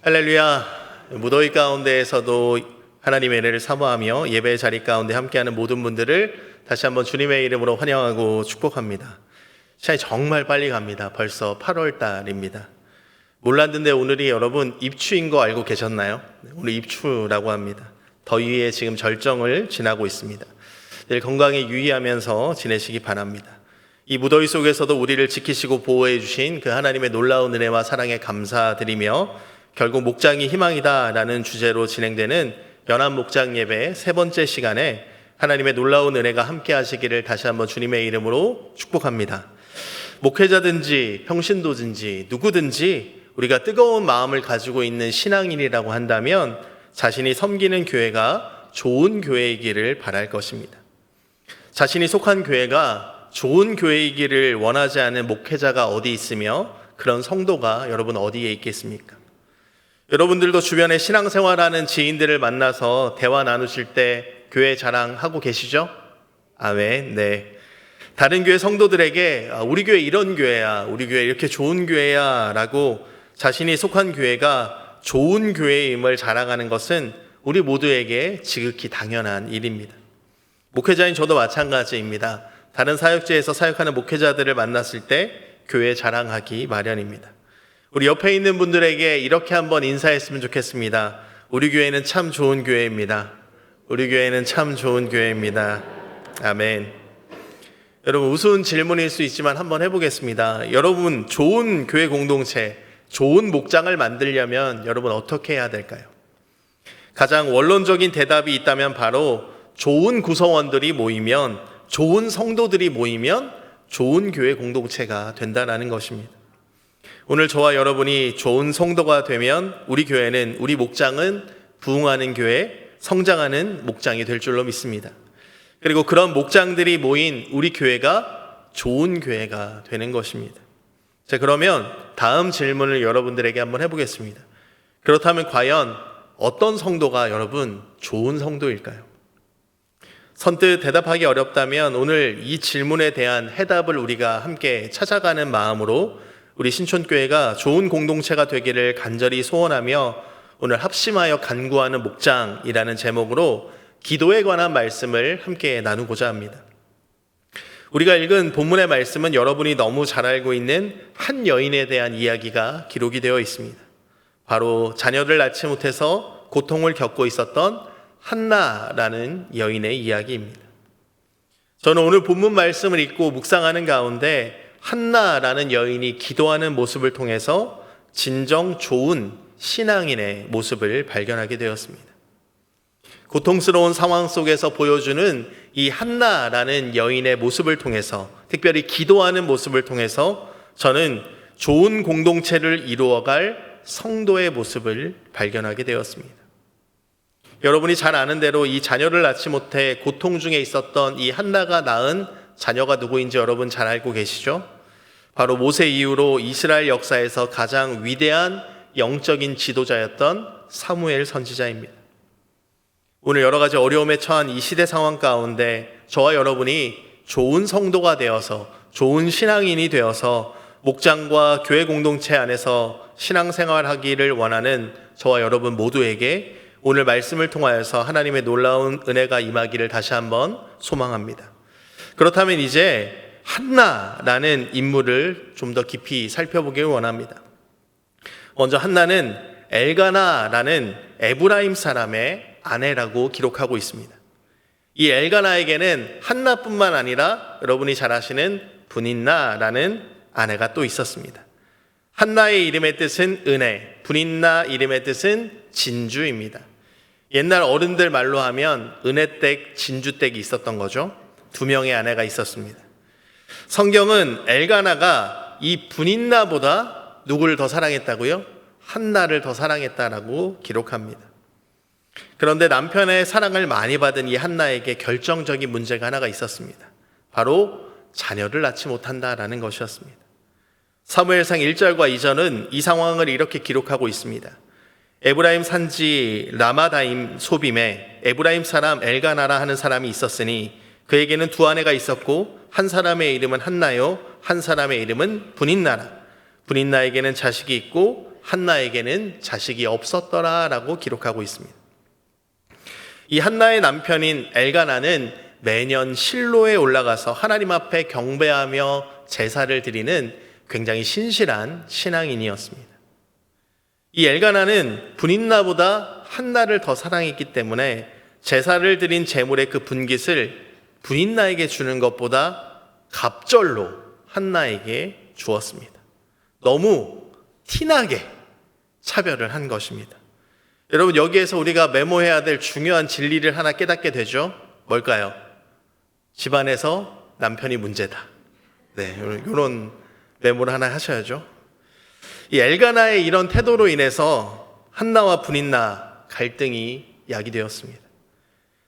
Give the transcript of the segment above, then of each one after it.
할렐루야. 무더위 가운데에서도 하나님의 은혜를 사모하며 예배의 자리 가운데 함께하는 모든 분들을 다시 한번 주님의 이름으로 환영하고 축복합니다. 시간이 정말 빨리 갑니다. 벌써 8월 달입니다. 몰랐는데 오늘이 여러분 입추인 거 알고 계셨나요? 오늘 입추라고 합니다. 더위에 지금 절정을 지나고 있습니다. 늘 건강에 유의하면서 지내시기 바랍니다. 이 무더위 속에서도 우리를 지키시고 보호해 주신 그 하나님의 놀라운 은혜와 사랑에 감사드리며 결국 목장이 희망이다라는 주제로 진행되는 연합 목장 예배 세 번째 시간에 하나님의 놀라운 은혜가 함께 하시기를 다시 한번 주님의 이름으로 축복합니다. 목회자든지 평신도든지 누구든지 우리가 뜨거운 마음을 가지고 있는 신앙인이라고 한다면 자신이 섬기는 교회가 좋은 교회이기를 바랄 것입니다. 자신이 속한 교회가 좋은 교회이기를 원하지 않은 목회자가 어디 있으며 그런 성도가 여러분 어디에 있겠습니까? 여러분들도 주변에 신앙생활하는 지인들을 만나서 대화 나누실 때 교회 자랑하고 계시죠? 아멘. 네. 다른 교회 성도들에게 우리 교회 이런 교회야, 우리 교회 이렇게 좋은 교회야 라고 자신이 속한 교회가 좋은 교회임을 자랑하는 것은 우리 모두에게 지극히 당연한 일입니다. 목회자인 저도 마찬가지입니다. 다른 사역지에서 사역하는 목회자들을 만났을 때 교회 자랑하기 마련입니다. 우리 옆에 있는 분들에게 이렇게 한번 인사했으면 좋겠습니다. 우리 교회는 참 좋은 교회입니다. 우리 교회는 참 좋은 교회입니다. 아멘. 여러분 우스운 질문일 수 있지만 한번 해보겠습니다. 여러분 좋은 교회 공동체, 좋은 목장을 만들려면 여러분 어떻게 해야 될까요? 가장 원론적인 대답이 있다면 바로 좋은 구성원들이 모이면, 좋은 성도들이 모이면 좋은 교회 공동체가 된다는 것입니다. 오늘 저와 여러분이 좋은 성도가 되면 우리 교회는, 우리 목장은 부흥하는 교회, 성장하는 목장이 될 줄로 믿습니다. 그리고 그런 목장들이 모인 우리 교회가 좋은 교회가 되는 것입니다. 자, 그러면 다음 질문을 여러분들에게 한번 해보겠습니다. 그렇다면 과연 어떤 성도가 여러분 좋은 성도일까요? 선뜻 대답하기 어렵다면 오늘 이 질문에 대한 해답을 우리가 함께 찾아가는 마음으로 우리 신촌교회가 좋은 공동체가 되기를 간절히 소원하며 오늘 합심하여 간구하는 목장이라는 제목으로 기도에 관한 말씀을 함께 나누고자 합니다. 우리가 읽은 본문의 말씀은 여러분이 너무 잘 알고 있는 한 여인에 대한 이야기가 기록이 되어 있습니다. 바로 자녀를 낳지 못해서 고통을 겪고 있었던 한나라는 여인의 이야기입니다. 저는 오늘 본문 말씀을 읽고 묵상하는 가운데 한나라는 여인이 기도하는 모습을 통해서 진정 좋은 신앙인의 모습을 발견하게 되었습니다. 고통스러운 상황 속에서 보여주는 이 한나라는 여인의 모습을 통해서, 특별히 기도하는 모습을 통해서 저는 좋은 공동체를 이루어갈 성도의 모습을 발견하게 되었습니다. 여러분이 잘 아는 대로 이 자녀를 낳지 못해 고통 중에 있었던 이 한나가 낳은 자녀가 누구인지 여러분 잘 알고 계시죠? 바로 모세 이후로 이스라엘 역사에서 가장 위대한 영적인 지도자였던 사무엘 선지자입니다. 오늘 여러 가지 어려움에 처한 이 시대 상황 가운데 저와 여러분이 좋은 성도가 되어서, 좋은 신앙인이 되어서 목장과 교회 공동체 안에서 신앙생활하기를 원하는 저와 여러분 모두에게 오늘 말씀을 통하여서 하나님의 놀라운 은혜가 임하기를 다시 한번 소망합니다. 그렇다면 이제 한나라는 인물을 좀 더 깊이 살펴보길 원합니다. 먼저 한나는 엘가나라는 에브라임 사람의 아내라고 기록하고 있습니다. 이 엘가나에게는 한나뿐만 아니라 여러분이 잘 아시는 브닌나라는 아내가 또 있었습니다. 한나의 이름의 뜻은 은혜, 브닌나 이름의 뜻은 진주입니다. 옛날 어른들 말로 하면 은혜댁, 진주댁이 있었던 거죠. 두 명의 아내가 있었습니다. 성경은 엘가나가 이 브닌나보다 누구를 더 사랑했다고요? 한나를 더 사랑했다라고 기록합니다. 그런데 남편의 사랑을 많이 받은 이 한나에게 결정적인 문제가 하나가 있었습니다. 바로 자녀를 낳지 못한다라는 것이었습니다. 사무엘상 1절과 2절은 이 상황을 이렇게 기록하고 있습니다. 에브라임 산지 라마다임 소빔에 에브라임 사람 엘가나라 하는 사람이 있었으니 그에게는 두 아내가 있었고 한 사람의 이름은 한나요 한 사람의 이름은 브닌나라. 브닌나에게는 자식이 있고 한나에게는 자식이 없었더라라고 기록하고 있습니다. 이 한나의 남편인 엘가나는 매년 실로에 올라가서 하나님 앞에 경배하며 제사를 드리는 굉장히 신실한 신앙인이었습니다. 이 엘가나는 분인나보다 한나를 더 사랑했기 때문에 제사를 드린 제물의 그 분깃을 분인나에게 주는 것보다 갑절로 한나에게 주었습니다. 너무 티나게 차별을 한 것입니다. 여러분, 여기에서 우리가 메모해야 될 중요한 진리를 하나 깨닫게 되죠. 뭘까요? 집안에서 남편이 문제다. 네, 이런 메모를 하나 하셔야죠. 이 엘가나의 이런 태도로 인해서 한나와 분인나 갈등이 야기되었습니다.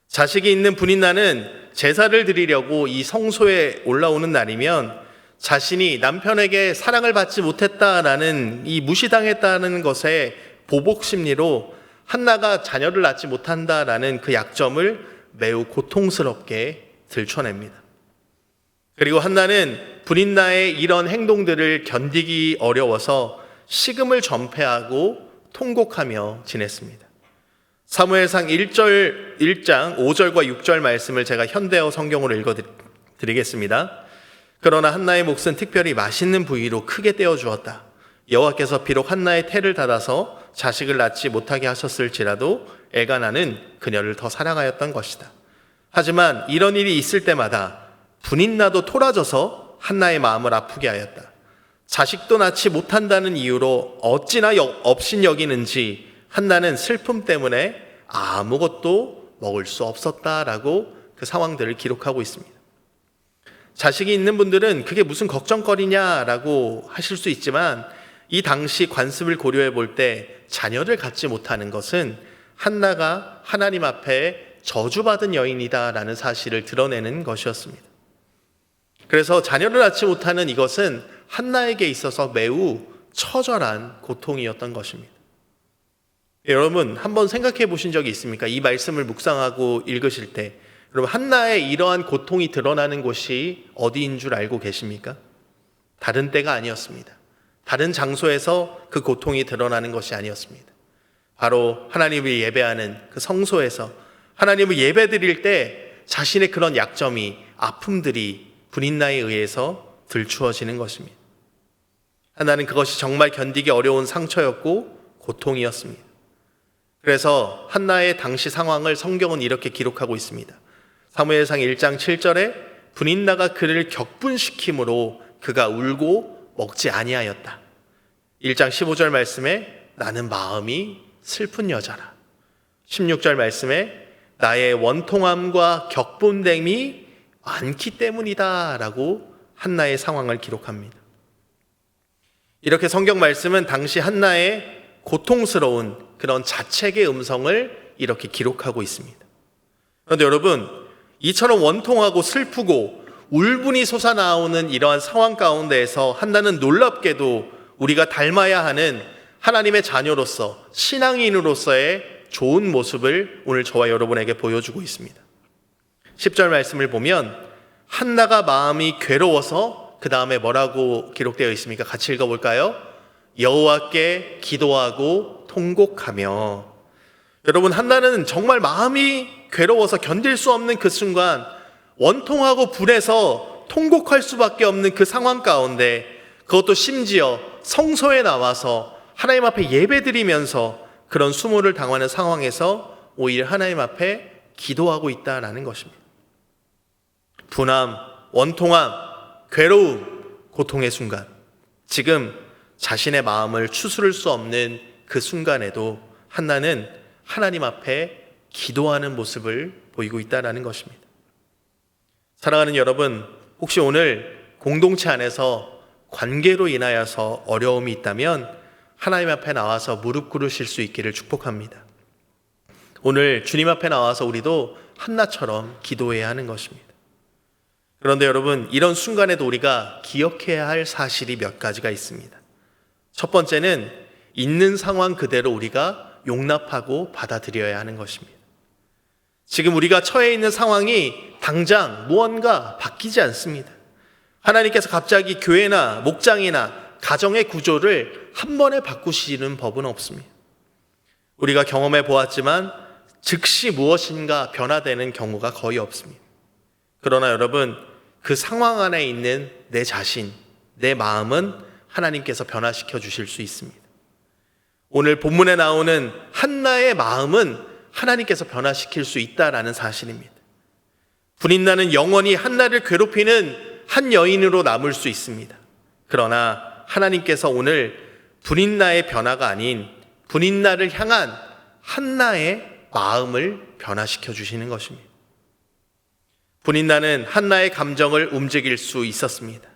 자식이 있는 분인나는 제사를 드리려고 이 성소에 올라오는 날이면 자신이 남편에게 사랑을 받지 못했다라는, 이 무시당했다는 것에 보복 심리로 한나가 자녀를 낳지 못한다라는 그 약점을 매우 고통스럽게 들춰냅니다. 그리고 한나는 분인나의 이런 행동들을 견디기 어려워서 식음을 전폐하고 통곡하며 지냈습니다. 사무엘상 1장 5절과 6절 말씀을 제가 현대어 성경으로 읽어드리겠습니다. 그러나 한나의 몫은 특별히 맛있는 부위로 크게 떼어주었다. 여호와께서 비록 한나의 태를 닫아서 자식을 낳지 못하게 하셨을지라도 엘가나는 그녀를 더 사랑하였던 것이다. 하지만 이런 일이 있을 때마다 분인나도 토라져서 한나의 마음을 아프게 하였다. 자식도 낳지 못한다는 이유로 어찌나 업신 여기는지 한나는 슬픔 때문에 아무것도 먹을 수 없었다라고 그 상황들을 기록하고 있습니다. 자식이 있는 분들은 그게 무슨 걱정거리냐라고 하실 수 있지만, 이 당시 관습을 고려해 볼 때 자녀를 갖지 못하는 것은 한나가 하나님 앞에 저주받은 여인이다라는 사실을 드러내는 것이었습니다. 그래서 자녀를 낳지 못하는 이것은 한나에게 있어서 매우 처절한 고통이었던 것입니다. 여러분, 한번 생각해 보신 적이 있습니까? 이 말씀을 묵상하고 읽으실 때 여러분, 한나의 이러한 고통이 드러나는 곳이 어디인 줄 알고 계십니까? 다른 때가 아니었습니다. 다른 장소에서 그 고통이 드러나는 것이 아니었습니다. 바로 하나님을 예배하는 그 성소에서 하나님을 예배드릴 때 자신의 그런 약점이, 아픔들이 분인나에 의해서 들추어지는 것입니다. 한나는 그것이 정말 견디기 어려운 상처였고 고통이었습니다. 그래서 한나의 당시 상황을 성경은 이렇게 기록하고 있습니다. 사무엘상 1장 7절에 분인나가 그를 격분시킴으로 그가 울고 먹지 아니하였다. 1장 15절 말씀에 나는 마음이 슬픈 여자라. 16절 말씀에 나의 원통함과 격분됨이 많기 때문이다 라고 한나의 상황을 기록합니다. 이렇게 성경 말씀은 당시 한나의 고통스러운 그런 자책의 음성을 이렇게 기록하고 있습니다. 그런데 여러분, 이처럼 원통하고 슬프고 울분이 솟아나오는 이러한 상황 가운데에서 한나는 놀랍게도 우리가 닮아야 하는 하나님의 자녀로서, 신앙인으로서의 좋은 모습을 오늘 저와 여러분에게 보여주고 있습니다. 10절 말씀을 보면 한나가 마음이 괴로워서 그 다음에 뭐라고 기록되어 있습니까? 같이 읽어볼까요? 여호와께 기도하고 통곡하며. 여러분, 한나는 정말 마음이 괴로워서 견딜 수 없는 그 순간, 원통하고 불에서 통곡할 수밖에 없는 그 상황 가운데, 그것도 심지어 성소에 나와서 하나님 앞에 예배드리면서 그런 수모를 당하는 상황에서 오히려 하나님 앞에 기도하고 있다라는 것입니다. 분함, 원통함, 괴로움, 고통의 순간, 지금 자신의 마음을 추스를 수 없는 그 순간에도 한나는 하나님 앞에 기도하는 모습을 보이고 있다는 것입니다. 사랑하는 여러분, 혹시 오늘 공동체 안에서 관계로 인하여서 어려움이 있다면 하나님 앞에 나와서 무릎 꿇으실 수 있기를 축복합니다. 오늘 주님 앞에 나와서 우리도 한나처럼 기도해야 하는 것입니다. 그런데 여러분, 이런 순간에도 우리가 기억해야 할 사실이 몇 가지가 있습니다. 첫 번째는 있는 상황 그대로 우리가 용납하고 받아들여야 하는 것입니다. 지금 우리가 처해 있는 상황이 당장 무언가 바뀌지 않습니다. 하나님께서 갑자기 교회나 목장이나 가정의 구조를 한 번에 바꾸시는 법은 없습니다. 우리가 경험해 보았지만 즉시 무엇인가 변화되는 경우가 거의 없습니다. 그러나 여러분, 그 상황 안에 있는 내 자신, 내 마음은 하나님께서 변화시켜 주실 수 있습니다. 오늘 본문에 나오는 한나의 마음은 하나님께서 변화시킬 수 있다라는 사실입니다. 분인나는 영원히 한나를 괴롭히는 한 여인으로 남을 수 있습니다. 그러나 하나님께서 오늘 분인나의 변화가 아닌 분인나를 향한 한나의 마음을 변화시켜 주시는 것입니다. 분인나는 한나의 감정을 움직일 수 있었습니다.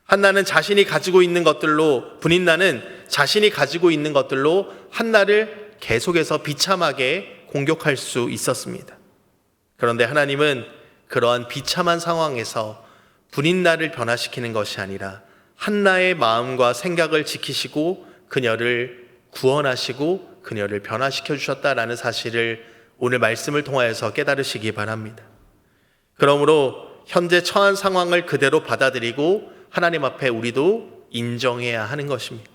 한나는 자신이 가지고 있는 것들로, 분인나는 자신이 가지고 있는 것들로 한나를 계속해서 비참하게 공격할 수 있었습니다. 그런데 하나님은 그러한 비참한 상황에서 분인나를 변화시키는 것이 아니라 한나의 마음과 생각을 지키시고 그녀를 구원하시고 그녀를 변화시켜 주셨다라는 사실을 오늘 말씀을 통하여서 깨달으시기 바랍니다. 그러므로 현재 처한 상황을 그대로 받아들이고 하나님 앞에 우리도 인정해야 하는 것입니다.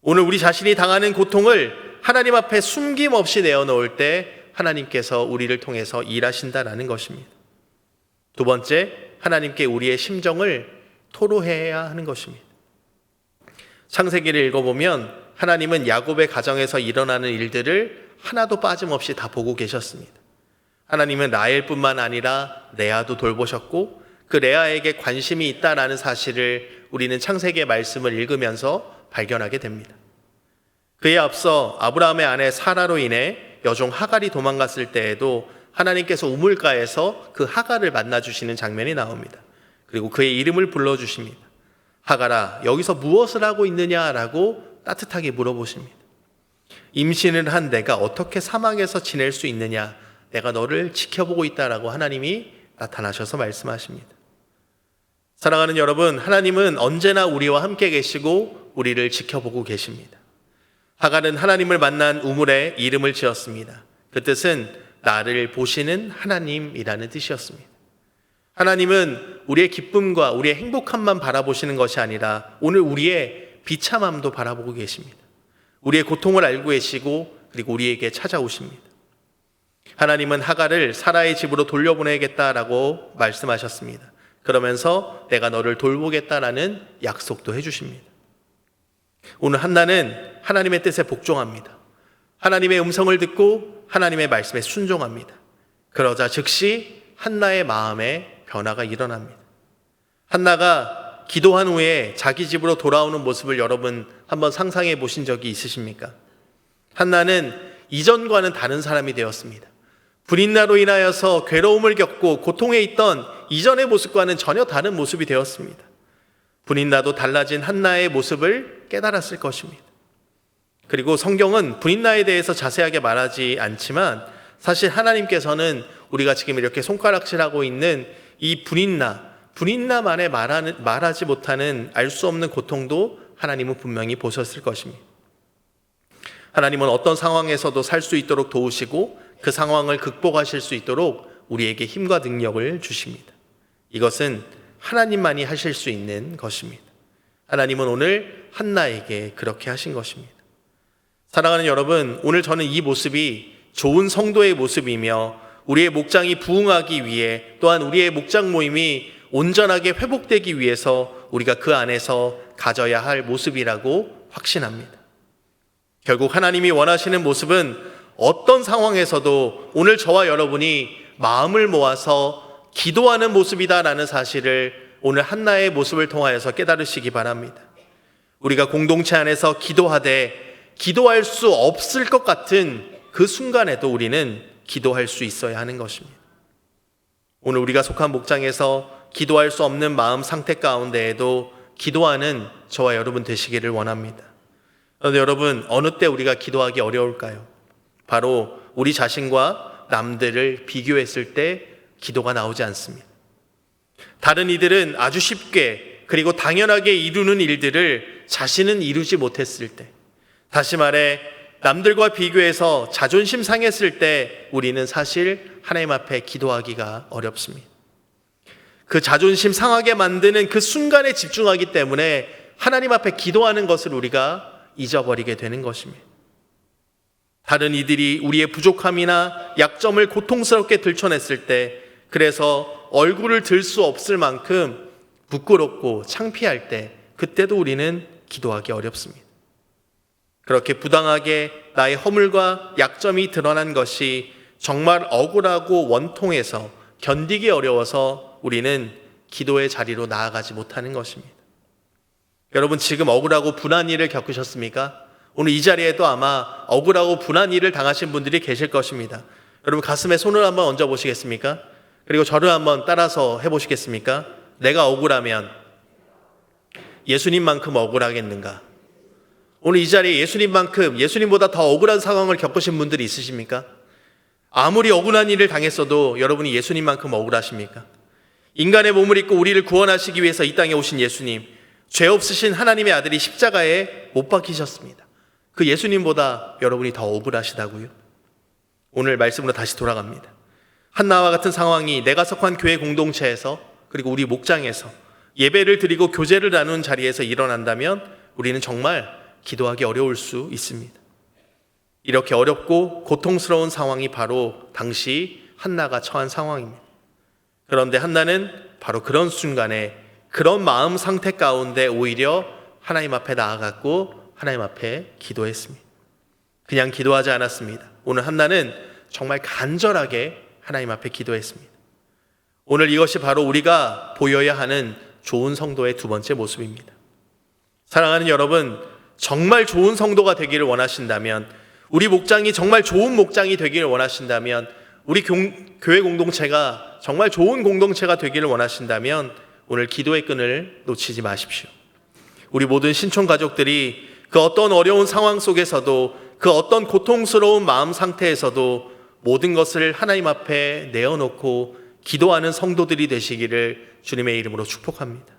오늘 우리 자신이 당하는 고통을 하나님 앞에 숨김없이 내어놓을 때 하나님께서 우리를 통해서 일하신다라는 것입니다. 두 번째, 하나님께 우리의 심정을 토로해야 하는 것입니다. 창세기를 읽어보면 하나님은 야곱의 가정에서 일어나는 일들을 하나도 빠짐없이 다 보고 계셨습니다. 하나님은 라헬뿐만 아니라 레아도 돌보셨고 그 레아에게 관심이 있다라는 사실을 우리는 창세기의 말씀을 읽으면서 발견하게 됩니다. 그에 앞서 아브라함의 아내 사라로 인해 여종 하갈이 도망갔을 때에도 하나님께서 우물가에서 그 하갈을 만나주시는 장면이 나옵니다. 그리고 그의 이름을 불러주십니다. 하갈아, 여기서 무엇을 하고 있느냐라고 따뜻하게 물어보십니다. 임신을 한 내가 어떻게 사막에서 지낼 수 있느냐, 내가 너를 지켜보고 있다라고 하나님이 나타나셔서 말씀하십니다. 사랑하는 여러분, 하나님은 언제나 우리와 함께 계시고 우리를 지켜보고 계십니다. 하갈은 하나님을 만난 우물에 이름을 지었습니다. 그 뜻은 나를 보시는 하나님이라는 뜻이었습니다. 하나님은 우리의 기쁨과 우리의 행복함만 바라보시는 것이 아니라 오늘 우리의 비참함도 바라보고 계십니다. 우리의 고통을 알고 계시고 그리고 우리에게 찾아오십니다. 하나님은 하갈을 사라의 집으로 돌려보내겠다라고 말씀하셨습니다. 그러면서 내가 너를 돌보겠다라는 약속도 해주십니다. 오늘 한나는 하나님의 뜻에 복종합니다. 하나님의 음성을 듣고 하나님의 말씀에 순종합니다. 그러자 즉시 한나의 마음에 변화가 일어납니다. 한나가 기도한 후에 자기 집으로 돌아오는 모습을 여러분 한번 상상해 보신 적이 있으십니까? 한나는 이전과는 다른 사람이 되었습니다. 불인나로 인하여서 괴로움을 겪고 고통에 있던 이전의 모습과는 전혀 다른 모습이 되었습니다. 불인나도 달라진 한나의 모습을 깨달았을 것입니다. 그리고 성경은 불인나에 대해서 자세하게 말하지 않지만 사실 하나님께서는 우리가 지금 이렇게 손가락질하고 있는 이 불인나만의 말하지 못하는 알 수 없는 고통도 하나님은 분명히 보셨을 것입니다. 하나님은 어떤 상황에서도 살 수 있도록 도우시고 그 상황을 극복하실 수 있도록 우리에게 힘과 능력을 주십니다. 이것은 하나님만이 하실 수 있는 것입니다. 하나님은 오늘 한나에게 그렇게 하신 것입니다. 사랑하는 여러분, 오늘 저는 이 모습이 좋은 성도의 모습이며 우리의 목장이 부흥하기 위해 또한 우리의 목장 모임이 온전하게 회복되기 위해서 우리가 그 안에서 가져야 할 모습이라고 확신합니다. 결국 하나님이 원하시는 모습은 어떤 상황에서도 오늘 저와 여러분이 마음을 모아서 기도하는 모습이다라는 사실을 오늘 한나의 모습을 통하여서 깨달으시기 바랍니다. 우리가 공동체 안에서 기도할 수 없을 것 같은 그 순간에도 우리는 기도할 수 있어야 하는 것입니다. 오늘 우리가 속한 목장에서 기도할 수 없는 마음 상태 가운데에도 기도하는 저와 여러분 되시기를 원합니다. 그런데 여러분, 어느 때 우리가 기도하기 어려울까요? 바로 우리 자신과 남들을 비교했을 때 기도가 나오지 않습니다. 다른 이들은 아주 쉽게 그리고 당연하게 이루는 일들을 자신은 이루지 못했을 때, 다시 말해 남들과 비교해서 자존심 상했을 때 우리는 사실 하나님 앞에 기도하기가 어렵습니다. 그 자존심 상하게 만드는 그 순간에 집중하기 때문에 하나님 앞에 기도하는 것을 우리가 잊어버리게 되는 것입니다. 다른 이들이 우리의 부족함이나 약점을 고통스럽게 들춰냈을 때, 그래서 얼굴을 들 수 없을 만큼 부끄럽고 창피할 때, 그때도 우리는 기도하기 어렵습니다. 그렇게 부당하게 나의 허물과 약점이 드러난 것이 정말 억울하고 원통해서 견디기 어려워서 우리는 기도의 자리로 나아가지 못하는 것입니다. 여러분, 지금 억울하고 분한 일을 겪으셨습니까? 오늘 이 자리에도 아마 억울하고 분한 일을 당하신 분들이 계실 것입니다. 여러분, 가슴에 손을 한번 얹어 보시겠습니까? 그리고 저를 한번 따라서 해보시겠습니까? 내가 억울하면 예수님만큼 억울하겠는가? 오늘 이 자리에 예수님보다 더 억울한 상황을 겪으신 분들이 있으십니까? 아무리 억울한 일을 당했어도 여러분이 예수님만큼 억울하십니까? 인간의 몸을 입고 우리를 구원하시기 위해서 이 땅에 오신 예수님, 죄 없으신 하나님의 아들이 십자가에 못 박히셨습니다. 그 예수님보다 여러분이 더 억울하시다고요? 오늘 말씀으로 다시 돌아갑니다. 한나와 같은 상황이 내가 속한 교회 공동체에서, 그리고 우리 목장에서 예배를 드리고 교제를 나누는 자리에서 일어난다면 우리는 정말 기도하기 어려울 수 있습니다. 이렇게 어렵고 고통스러운 상황이 바로 당시 한나가 처한 상황입니다. 그런데 한나는 바로 그런 순간에, 그런 마음 상태 가운데 오히려 하나님 앞에 나아갔고 하나님 앞에 기도했습니다. 그냥 기도하지 않았습니다. 오늘 한나는 정말 간절하게 하나님 앞에 기도했습니다. 오늘 이것이 바로 우리가 보여야 하는 좋은 성도의 두 번째 모습입니다. 사랑하는 여러분, 정말 좋은 성도가 되기를 원하신다면, 우리 목장이 정말 좋은 목장이 되기를 원하신다면, 우리 교회 공동체가 정말 좋은 공동체가 되기를 원하신다면 오늘 기도의 끈을 놓치지 마십시오. 우리 모든 신촌 가족들이 그 어떤 어려운 상황 속에서도, 그 어떤 고통스러운 마음 상태에서도 모든 것을 하나님 앞에 내어놓고 기도하는 성도들이 되시기를 주님의 이름으로 축복합니다.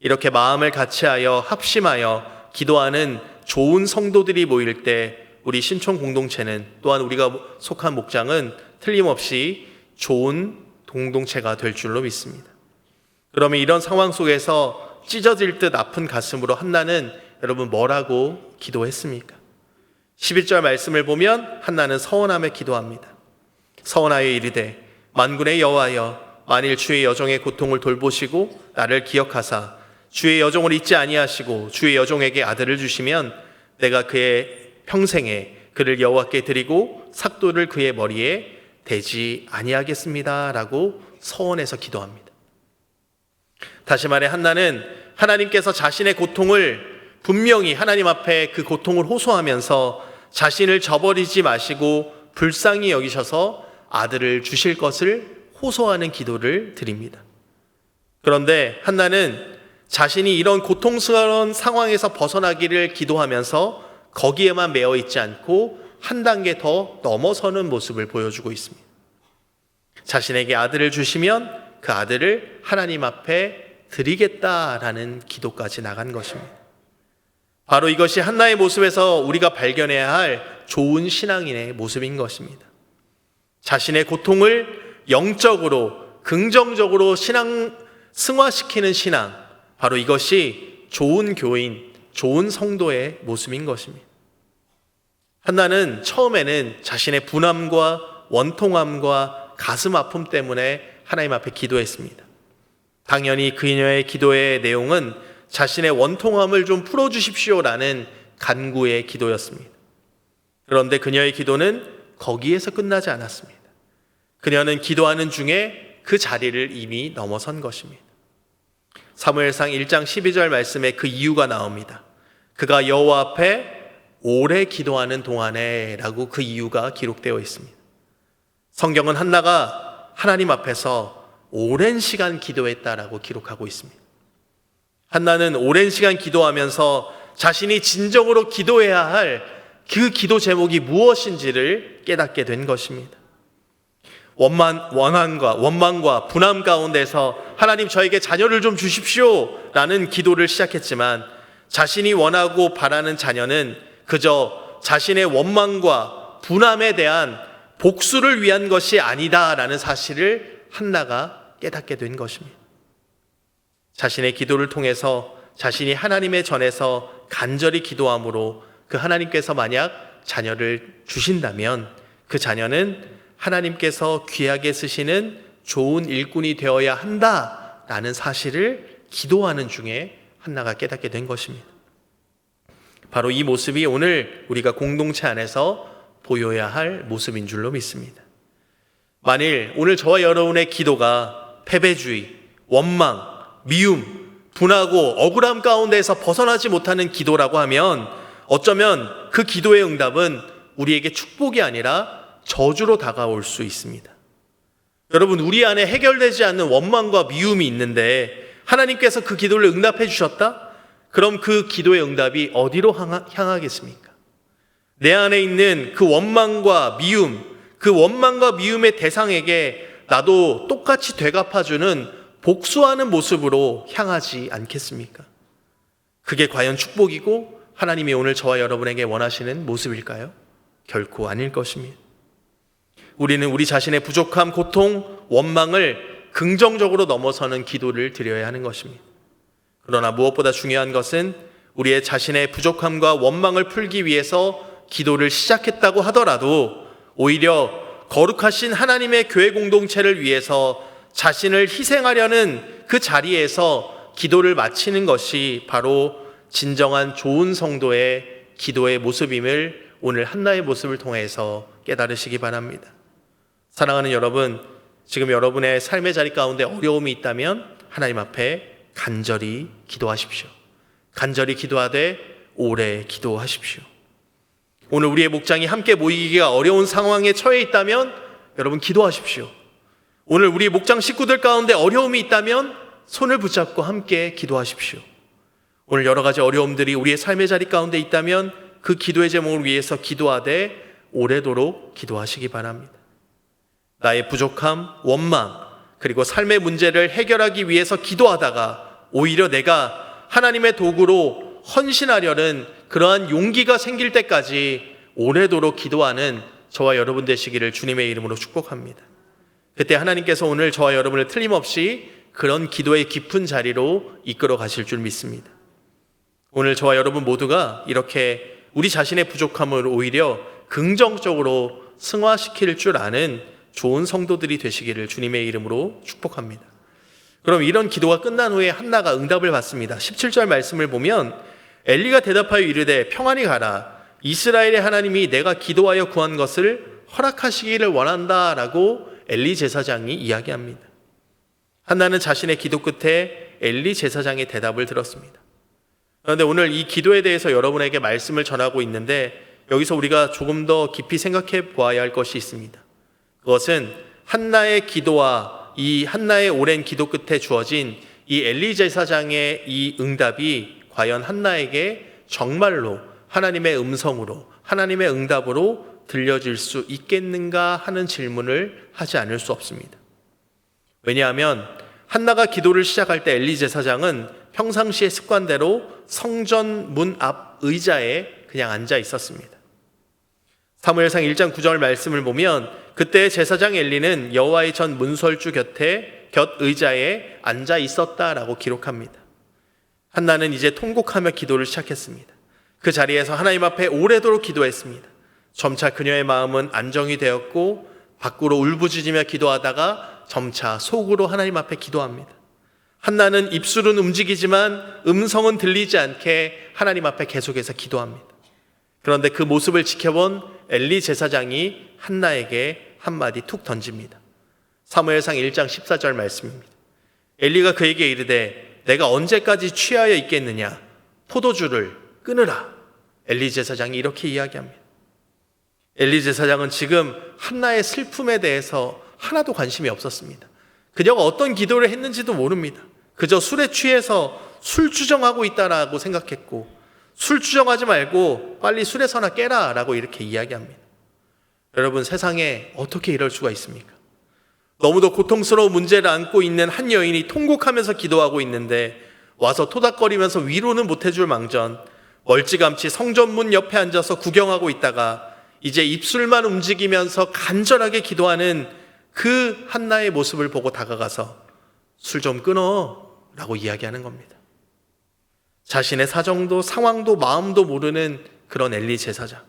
이렇게 마음을 같이하여 합심하여 기도하는 좋은 성도들이 모일 때 우리 신촌 공동체는, 또한 우리가 속한 목장은 틀림없이 좋은 공동체가 될 줄로 믿습니다. 그러면 이런 상황 속에서 찢어질 듯 아픈 가슴으로 한나는 여러분 뭐라고 기도했습니까? 11절 말씀을 보면 한나는 서원하며 기도합니다. 서원하여 이르되 만군의 여호와여, 만일 주의 여종의 고통을 돌보시고 나를 기억하사 주의 여종을 잊지 아니하시고 주의 여종에게 아들을 주시면 내가 그의 평생에 그를 여호와께 드리고 삭도를 그의 머리에 대지 아니하겠습니다 라고 서원해서 기도합니다. 다시 말해 한나는 하나님께서 자신의 고통을 분명히 하나님 앞에 그 고통을 호소하면서 자신을 저버리지 마시고 불쌍히 여기셔서 아들을 주실 것을 호소하는 기도를 드립니다. 그런데 한나는 자신이 이런 고통스러운 상황에서 벗어나기를 기도하면서 거기에만 매어 있지 않고 한 단계 더 넘어서는 모습을 보여주고 있습니다. 자신에게 아들을 주시면 그 아들을 하나님 앞에 드리겠다라는 기도까지 나간 것입니다. 바로 이것이 한나의 모습에서 우리가 발견해야 할 좋은 신앙인의 모습인 것입니다. 자신의 고통을 영적으로, 긍정적으로 승화시키는 신앙, 바로 이것이 좋은 교인, 좋은 성도의 모습인 것입니다. 한나는 처음에는 자신의 분함과 원통함과 가슴 아픔 때문에 하나님 앞에 기도했습니다. 당연히 그녀의 기도의 내용은 자신의 원통함을 좀 풀어주십시오라는 간구의 기도였습니다. 그런데 그녀의 기도는 거기에서 끝나지 않았습니다. 그녀는 기도하는 중에 그 자리를 이미 넘어선 것입니다. 사무엘상 1장 12절 말씀에 그 이유가 나옵니다. 그가 여호와 앞에 오래 기도하는 동안에 라고 그 이유가 기록되어 있습니다. 성경은 한나가 하나님 앞에서 오랜 시간 기도했다라고 기록하고 있습니다. 한나는 오랜 시간 기도하면서 자신이 진정으로 기도해야 할 그 기도 제목이 무엇인지를 깨닫게 된 것입니다. 원망과 분함 가운데서 하나님 저에게 자녀를 좀 주십시오 라는 기도를 시작했지만 자신이 원하고 바라는 자녀는 그저 자신의 원망과 분함에 대한 복수를 위한 것이 아니다라는 사실을 한나가 깨닫게 된 것입니다. 자신의 기도를 통해서 자신이 하나님의 전에서 간절히 기도함으로 그 하나님께서 만약 자녀를 주신다면 그 자녀는 하나님께서 귀하게 쓰시는 좋은 일꾼이 되어야 한다라는 사실을 기도하는 중에 한나가 깨닫게 된 것입니다. 바로 이 모습이 오늘 우리가 공동체 안에서 보여야 할 모습인 줄로 믿습니다. 만일 오늘 저와 여러분의 기도가 패배주의, 원망, 미움, 분하고 억울함 가운데에서 벗어나지 못하는 기도라고 하면 어쩌면 그 기도의 응답은 우리에게 축복이 아니라 저주로 다가올 수 있습니다. 여러분, 우리 안에 해결되지 않는 원망과 미움이 있는데 하나님께서 그 기도를 응답해 주셨다? 그럼 그 기도의 응답이 어디로 향하겠습니까? 내 안에 있는 그 원망과 미움, 그 원망과 미움의 대상에게 나도 똑같이 되갚아주는 복수하는 모습으로 향하지 않겠습니까? 그게 과연 축복이고 하나님이 오늘 저와 여러분에게 원하시는 모습일까요? 결코 아닐 것입니다. 우리는 우리 자신의 부족함, 고통, 원망을 긍정적으로 넘어서는 기도를 드려야 하는 것입니다. 그러나 무엇보다 중요한 것은 우리의 자신의 부족함과 원망을 풀기 위해서 기도를 시작했다고 하더라도 오히려 거룩하신 하나님의 교회 공동체를 위해서 자신을 희생하려는 그 자리에서 기도를 마치는 것이 바로 진정한 좋은 성도의 기도의 모습임을 오늘 한나의 모습을 통해서 깨달으시기 바랍니다. 사랑하는 여러분, 지금 여러분의 삶의 자리 가운데 어려움이 있다면 하나님 앞에 간절히 기도하십시오. 간절히 기도하되 오래 기도하십시오. 오늘 우리의 목장이 함께 모이기가 어려운 상황에 처해 있다면 여러분 기도하십시오. 오늘 우리 목장 식구들 가운데 어려움이 있다면 손을 붙잡고 함께 기도하십시오. 오늘 여러 가지 어려움들이 우리의 삶의 자리 가운데 있다면 그 기도의 제목을 위해서 기도하되 오래도록 기도하시기 바랍니다. 나의 부족함, 원망, 그리고 삶의 문제를 해결하기 위해서 기도하다가 오히려 내가 하나님의 도구로 헌신하려는 그러한 용기가 생길 때까지 오래도록 기도하는 저와 여러분 되시기를 주님의 이름으로 축복합니다. 그때 하나님께서 오늘 저와 여러분을 틀림없이 그런 기도의 깊은 자리로 이끌어 가실 줄 믿습니다. 오늘 저와 여러분 모두가 이렇게 우리 자신의 부족함을 오히려 긍정적으로 승화시킬 줄 아는 좋은 성도들이 되시기를 주님의 이름으로 축복합니다. 그럼 이런 기도가 끝난 후에 한나가 응답을 받습니다. 17절 말씀을 보면 엘리가 대답하여 이르되 평안히 가라. 이스라엘의 하나님이 내가 기도하여 구한 것을 허락하시기를 원한다라고 엘리 제사장이 이야기합니다. 한나는 자신의 기도 끝에 엘리 제사장의 대답을 들었습니다. 그런데 오늘 이 기도에 대해서 여러분에게 말씀을 전하고 있는데 여기서 우리가 조금 더 깊이 생각해 보아야 할 것이 있습니다. 그것은 한나의 기도와 이 한나의 오랜 기도 끝에 주어진 이 엘리 제사장의 이 응답이 과연 한나에게 정말로 하나님의 음성으로 하나님의 응답으로 들려질 수 있겠는가 하는 질문을 하지 않을 수 없습니다. 왜냐하면 한나가 기도를 시작할 때 엘리 제사장은 평상시의 습관대로 성전 문 앞 의자에 그냥 앉아 있었습니다. 사무엘상 1장 9절 말씀을 보면 그때 제사장 엘리는 여호와의 전 문설주 곁 의자에 앉아 있었다라고 기록합니다. 한나는 이제 통곡하며 기도를 시작했습니다. 그 자리에서 하나님 앞에 오래도록 기도했습니다. 점차 그녀의 마음은 안정이 되었고 밖으로 울부짖으며 기도하다가 점차 속으로 하나님 앞에 기도합니다. 한나는 입술은 움직이지만 음성은 들리지 않게 하나님 앞에 계속해서 기도합니다. 그런데 그 모습을 지켜본 엘리 제사장이 한나에게 한마디 툭 던집니다. 사무엘상 1장 14절 말씀입니다. 엘리가 그에게 이르되 내가 언제까지 취하여 있겠느냐? 포도주를 끊으라. 엘리 제사장이 이렇게 이야기합니다. 엘리 제사장은 지금 한나의 슬픔에 대해서 하나도 관심이 없었습니다. 그녀가 어떤 기도를 했는지도 모릅니다. 그저 술에 취해서 술 주정하고 있다라고 생각했고 술 주정하지 말고 빨리 술에서나 깨라 라고 이렇게 이야기합니다. 여러분, 세상에 어떻게 이럴 수가 있습니까? 너무도 고통스러운 문제를 안고 있는 한 여인이 통곡하면서 기도하고 있는데 와서 토닥거리면서 위로는 못해줄 망정 멀찌감치 성전문 옆에 앉아서 구경하고 있다가 이제 입술만 움직이면서 간절하게 기도하는 그 한나의 모습을 보고 다가가서 술 좀 끊어 라고 이야기하는 겁니다. 자신의 사정도 상황도 마음도 모르는 그런 엘리 제사장.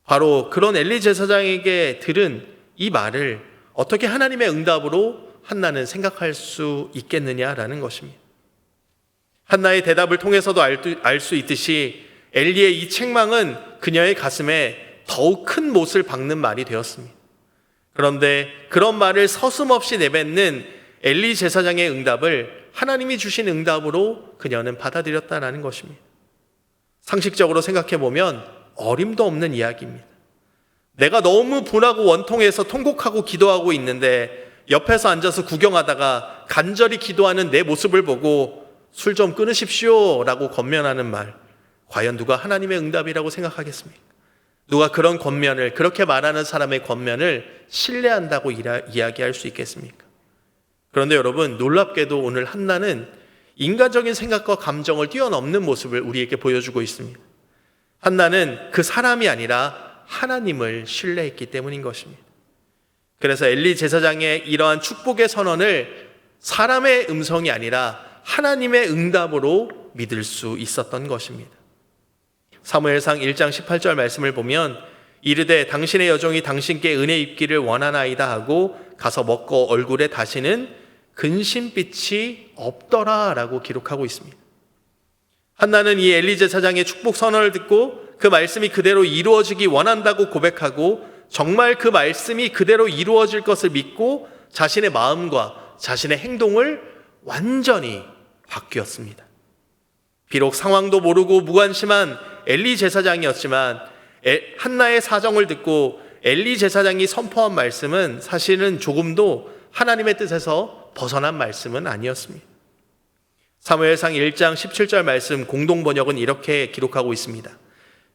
바로 그런 엘리 제사장에게 들은 이 말을 어떻게 하나님의 응답으로 한나는 생각할 수 있겠느냐라는 것입니다. 한나의 대답을 통해서도 알 수 있듯이 엘리의 이 책망은 그녀의 가슴에 더욱 큰 못을 박는 말이 되었습니다. 그런데 그런 말을 서슴없이 내뱉는 엘리 제사장의 응답을 하나님이 주신 응답으로 그녀는 받아들였다는 것입니다. 상식적으로 생각해 보면 어림도 없는 이야기입니다. 내가 너무 분하고 원통해서 통곡하고 기도하고 있는데 옆에서 앉아서 구경하다가 간절히 기도하는 내 모습을 보고 술 좀 끊으십시오 라고 권면하는 말, 과연 누가 하나님의 응답이라고 생각하겠습니까? 누가 그런 권면을, 그렇게 말하는 사람의 권면을 신뢰한다고 이야기할 수 있겠습니까? 그런데 여러분, 놀랍게도 오늘 한나는 인간적인 생각과 감정을 뛰어넘는 모습을 우리에게 보여주고 있습니다. 한나는 그 사람이 아니라 하나님을 신뢰했기 때문인 것입니다. 그래서 엘리 제사장의 이러한 축복의 선언을 사람의 음성이 아니라 하나님의 응답으로 믿을 수 있었던 것입니다. 사무엘상 1장 18절 말씀을 보면 이르되 당신의 여종이 당신께 은혜 입기를 원하나이다 하고 가서 먹고 얼굴에 다시는 근심빛이 없더라 라고 기록하고 있습니다. 한나는 이 엘리 제사장의 축복 선언을 듣고 그 말씀이 그대로 이루어지기 원한다고 고백하고 정말 그 말씀이 그대로 이루어질 것을 믿고 자신의 마음과 자신의 행동을 완전히 바뀌었습니다. 비록 상황도 모르고 무관심한 엘리 제사장이었지만 한나의 사정을 듣고 엘리 제사장이 선포한 말씀은 사실은 조금도 하나님의 뜻에서 벗어난 말씀은 아니었습니다. 사무엘상 1장 17절 말씀 공동 번역은 이렇게 기록하고 있습니다.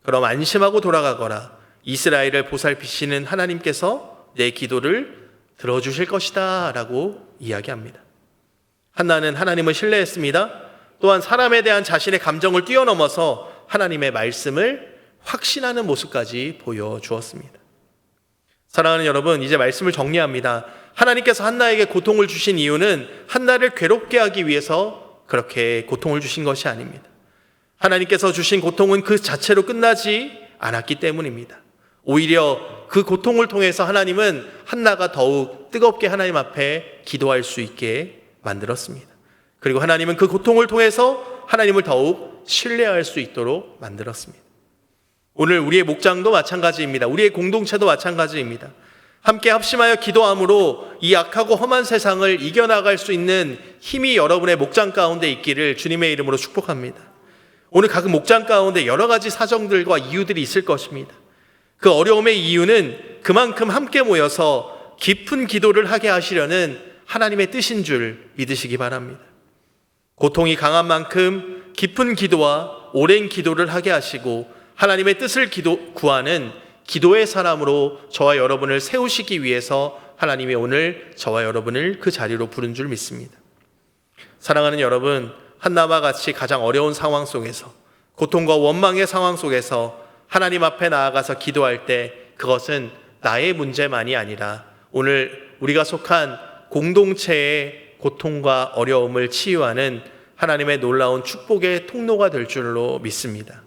그럼 안심하고 돌아가거라. 이스라엘을 보살피시는 하나님께서 내 기도를 들어주실 것이다 라고 이야기합니다. 한나는 하나님을 신뢰했습니다. 또한 사람에 대한 자신의 감정을 뛰어넘어서 하나님의 말씀을 확신하는 모습까지 보여주었습니다. 사랑하는 여러분, 이제 말씀을 정리합니다. 하나님께서 한나에게 고통을 주신 이유는 한나를 괴롭게 하기 위해서 그렇게 고통을 주신 것이 아닙니다. 하나님께서 주신 고통은 그 자체로 끝나지 않았기 때문입니다. 오히려 그 고통을 통해서 하나님은 한나가 더욱 뜨겁게 하나님 앞에 기도할 수 있게 만들었습니다. 그리고 하나님은 그 고통을 통해서 하나님을 더욱 신뢰할 수 있도록 만들었습니다. 오늘 우리의 목장도 마찬가지입니다. 우리의 공동체도 마찬가지입니다. 함께 합심하여 기도함으로 이 악하고 험한 세상을 이겨나갈 수 있는 힘이 여러분의 목장 가운데 있기를 주님의 이름으로 축복합니다. 오늘 각 목장 가운데 여러 가지 사정들과 이유들이 있을 것입니다. 그 어려움의 이유는 그만큼 함께 모여서 깊은 기도를 하게 하시려는 하나님의 뜻인 줄 믿으시기 바랍니다. 고통이 강한 만큼 깊은 기도와 오랜 기도를 하게 하시고 하나님의 뜻을 구하는 기도의 사람으로 저와 여러분을 세우시기 위해서 하나님이 오늘 저와 여러분을 그 자리로 부른 줄 믿습니다. 사랑하는 여러분, 한나와 같이 가장 어려운 상황 속에서, 고통과 원망의 상황 속에서 하나님 앞에 나아가서 기도할 때 그것은 나의 문제만이 아니라 오늘 우리가 속한 공동체의 고통과 어려움을 치유하는 하나님의 놀라운 축복의 통로가 될 줄로 믿습니다.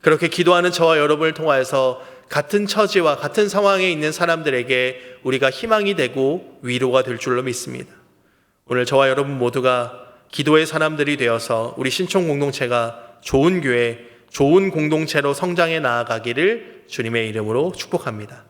그렇게 기도하는 저와 여러분을 통하여서 같은 처지와 같은 상황에 있는 사람들에게 우리가 희망이 되고 위로가 될 줄로 믿습니다. 오늘 저와 여러분 모두가 기도의 사람들이 되어서 우리 신촌 공동체가 좋은 교회, 좋은 공동체로 성장해 나아가기를 주님의 이름으로 축복합니다.